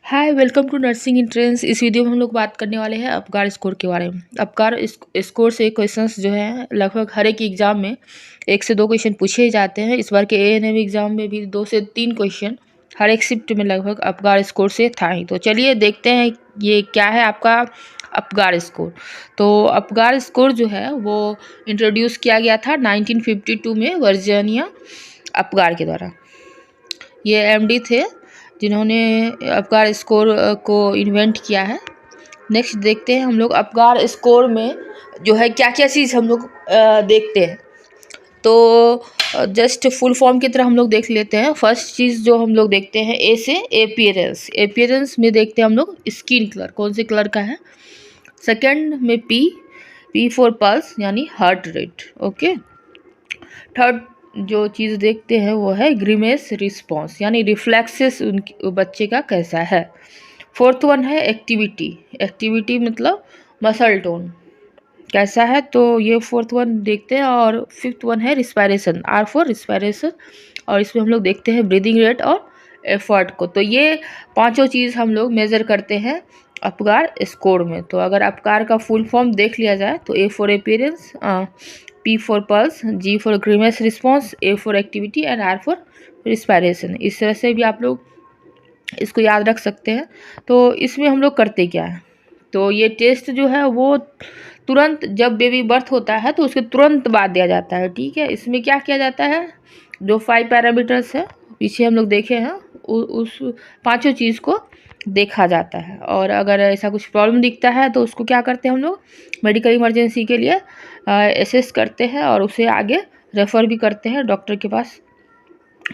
Hi, welcome to nursing entrance. इस video में हम लोग बात करने वाले हैं अपगार स्कोर के बारे में। अपगार स्कोर से क्वेश्चंस जो है लगभग हर एक एग्जाम में 1 से 2 क्वेश्चन पूछे ही जाते हैं। इस बार के एएनएम एग्जाम में भी 2 से 3 क्वेश्चन हर एक शिफ्ट में लगभग अपगार स्कोर से था ही। तो चलिए देखते हैं ये क्या है आपका अपगार स्कोर। तो अपगार स्कोर जो है वो इंट्रोड्यूस किया गया था 1952 में वर्जीनिया अपगार के द्वारा। ये एमडी थे जिन्होंने अपगार स्कोर को इन्वेंट किया है। नेक्स्ट देखते हैं हम लोग अपगार स्कोर में जो है क्या क्या चीज़ हम लोग देखते हैं। तो जस्ट फुल फॉर्म की तरह हम लोग देख लेते हैं। फर्स्ट चीज़ जो हम लोग देखते हैं ए से एपियरेंस। एपियरेंस में देखते हैं हम लोग स्किन कलर, कौन से कलर का है। सेकंड में पी फॉर पल्स यानी हार्ट रेट। ओके। थर्ड जो चीज़ देखते हैं वो है ग्रीमेस रिस्पॉन्स यानी रिफ्लेक्सेस उनकी बच्चे का कैसा है। फोर्थ वन है एक्टिविटी। एक्टिविटी मतलब मसल टोन कैसा है, तो ये फोर्थ वन देखते हैं। और फिफ्थ वन है रिस्पायरेशन, आर फॉर रिस्पायरेशन, और इसमें हम लोग देखते हैं ब्रीदिंग रेट और एफर्ट को। तो ये पांचों चीज़ हम लोग मेज़र करते हैं अपगार स्कोर में। तो अगर अपगार का फुल फॉर्म देख लिया जाए तो A for appearance, P for pulse, G for grimace response, A for activity and R for respiration. इस तरह से भी आप लोग इसको याद रख सकते हैं। तो इसमें हम लोग करते क्या है, तो ये टेस्ट जो है वो तुरंत जब बेबी बर्थ होता है तो उसके तुरंत बाद दिया जाता है। ठीक है। इसमें क्या किया जाता है, जो 5 पैरामीटर्स है पीछे हम लोग देखे हैं उस पांचों चीज़ को देखा जाता है। और अगर ऐसा कुछ प्रॉब्लम दिखता है तो उसको क्या करते हैं हम लोग मेडिकल इमरजेंसी के लिए असेस करते हैं और उसे आगे रेफ़र भी करते हैं डॉक्टर के पास।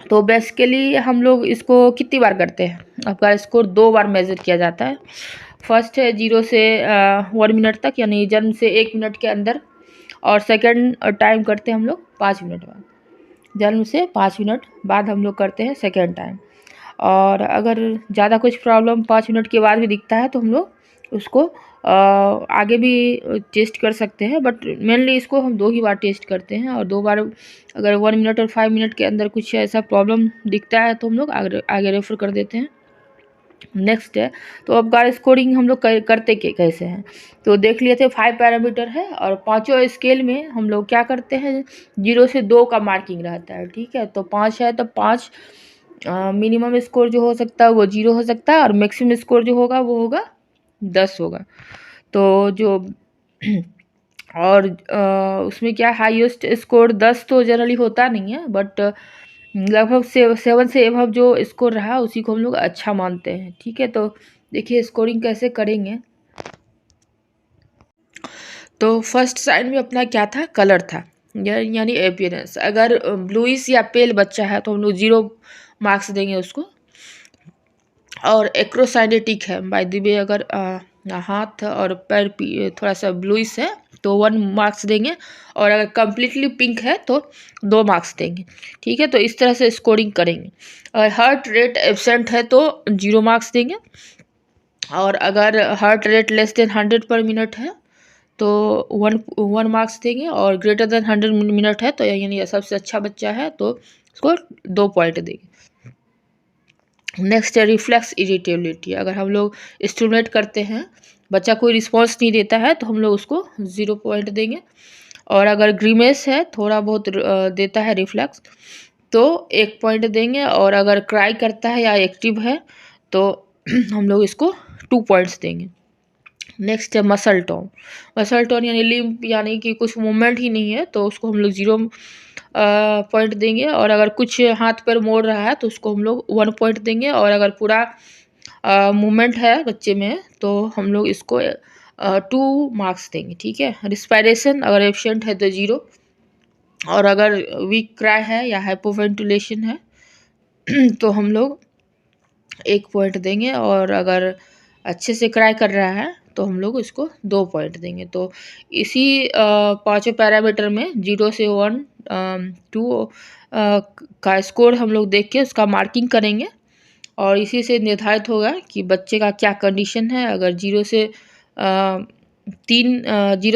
तो बेसिकली हम लोग इसको कितनी बार करते हैं, आपका स्कोर 2 बार मेज़र किया जाता है। फर्स्ट है 0 से 1 मिनट तक यानी जन्म से 1 मिनट के अंदर, और सेकंड टाइम करते हैं हम लोग 5 मिनट बाद। जन्म से 5 मिनट बाद हम लोग करते हैं सेकेंड टाइम। और अगर ज़्यादा कुछ प्रॉब्लम 5 मिनट के बाद भी दिखता है तो हम लोग उसको आगे भी टेस्ट कर सकते हैं, बट मेनली इसको हम 2 ही बार टेस्ट करते हैं। और 2 बार अगर 1 मिनट और 5 मिनट के अंदर कुछ ऐसा प्रॉब्लम दिखता है तो हम लोग आगे रेफर कर देते हैं। नेक्स्ट है तो अपगार स्कोरिंग हम लोग करते कैसे हैं, तो देख लिए थे 5 पैरामीटर है और पांचों स्केल में हम लोग क्या करते हैं 0 से 2 का मार्किंग रहता है। ठीक है। तो 5 है तो 5 मिनिमम स्कोर जो हो सकता है वो 0 हो सकता है, और मैक्सिमम स्कोर जो होगा वो होगा 10 होगा। तो जो और उसमें क्या हाईएस्ट स्कोर 10 तो जनरली होता नहीं है, बट लगभग 7 से एबव जो स्कोर रहा उसी को हम लोग अच्छा मानते हैं। ठीक है। तो देखिए स्कोरिंग कैसे करेंगे। तो फर्स्ट साइन में अपना क्या था, कलर था यानी अपीयरेंस। अगर ब्लूइश या पेल बच्चा है तो हम लोग 0 मार्क्स देंगे उसको। और एक्रोसाइनेटिक है बाय द वे, अगर हाथ और पैर थोड़ा सा ब्लूइश है तो 1 मार्क्स देंगे, और अगर कम्प्लीटली पिंक है तो 2 मार्क्स देंगे। ठीक है। तो इस तरह से स्कोरिंग करेंगे। और हार्ट रेट एब्सेंट है तो 0 मार्क्स देंगे, और अगर हार्ट रेट लेस देन 100 पर मिनट है तो 1 मार्क्स देंगे, और ग्रेटर देन 100 मिनट है तो यानी सबसे अच्छा बच्चा है तो उसको 2 पॉइंट देंगे। नेक्स्ट है रिफ्लेक्स इरिटेबिलिटी। अगर हम लोग स्टिमुलेट करते हैं बच्चा कोई रिस्पॉन्स नहीं देता है तो हम लोग उसको 0 पॉइंट देंगे। और अगर ग्रीमेस है थोड़ा बहुत देता है रिफ्लेक्स तो 1 पॉइंट देंगे, और अगर क्राई करता है या एक्टिव है तो हम लोग इसको 2 पॉइंट्स देंगे। नेक्स्ट है मसल टोन। मसल टोन यानी लिम्प यानी कि कुछ मूवमेंट ही नहीं है तो उसको हम लोग 0 पॉइंट देंगे, और अगर कुछ हाथ पैर मोड़ रहा है तो उसको हम लोग 1 पॉइंट देंगे, और अगर पूरा मूवमेंट है बच्चे में तो हम लोग इसको 2 मार्क्स देंगे। ठीक है। रिस्पायरेशन अगर एब्सेंट है तो 0, और अगर वीक क्राई है या हाइपोवेंटिलेशन है तो हम लोग 1 पॉइंट देंगे, और अगर अच्छे से क्राई कर रहा है तो हम लोग इसको 2 पॉइंट देंगे। तो इसी पांचों पैरामीटर में 0 से 1 2 का स्कोर हम लोग देख के उसका मार्किंग करेंगे, और इसी से निर्धारित होगा कि बच्चे का क्या कंडीशन है। अगर 0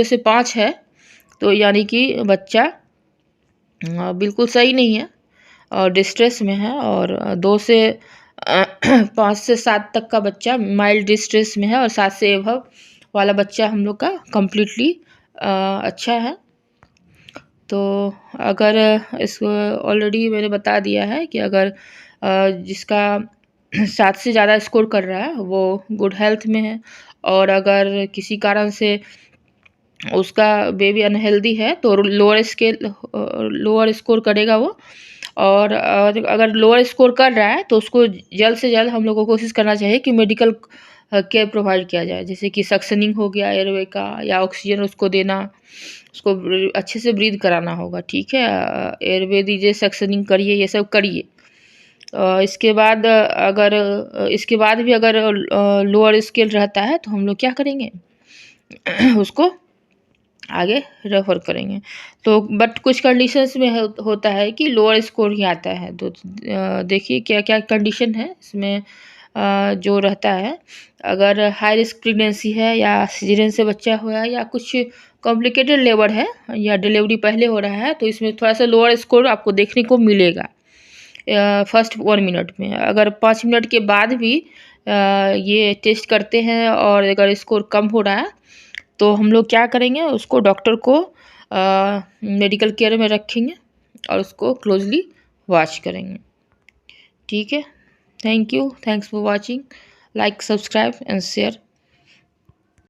से 5 है तो यानी कि बच्चा बिल्कुल सही नहीं है और डिस्ट्रेस में है, और 2 से 5 से 7 तक का बच्चा माइल्ड डिस्ट्रेस में है और 7 से एबव वाला बच्चा हम लोग का कम्प्लीटली अच्छा है। तो अगर इसको ऑलरेडी मैंने बता दिया है कि अगर जिसका 7 से ज़्यादा स्कोर कर रहा है वो गुड हेल्थ में है, और अगर किसी कारण से उसका बेबी अनहेल्दी है तो लोअर स्कोर करेगा वो। और अगर लोअर स्कोर कर रहा है तो उसको जल्द से जल्द हम लोग को कोशिश करना चाहिए कि मेडिकल केयर प्रोवाइड किया जाए, जैसे कि सक्शनिंग हो गया एयरवे का, या ऑक्सीजन उसको देना, उसको अच्छे से ब्रीथ कराना होगा, ठीक है। एयरवे दीजिए, सक्शनिंग करिए, ये सब करिए। इसके बाद भी अगर लोअर स्केल रहता है तो हम लोग क्या करेंगे उसको आगे रेफ़र करेंगे। तो बट कुछ कंडीशंस में होता है कि लोअर स्कोर ही आता है। तो देखिए क्या-क्या कंडीशन है इसमें जो रहता है। अगर हाई रिस्क प्रेगनेंसी है, या सीज़ेरियन से बच्चा हुआ है, या कुछ कॉम्प्लिकेटेड लेबर है, या डिलीवरी पहले हो रहा है, तो इसमें थोड़ा-सा लोअर स्कोर आपको देखने को मिलेगा फर्स्ट 1 मिनट में। अगर 5 मिनट के बाद भी ये टेस्ट करते हैं और अगर स्कोर कम हो रहा है तो हम लोग क्या करेंगे, उसको डॉक्टर को मेडिकल केयर में रखेंगे और उसको क्लोज़ली वॉच करेंगे, ठीक है। Thank you, thanks for watching, like, subscribe and share.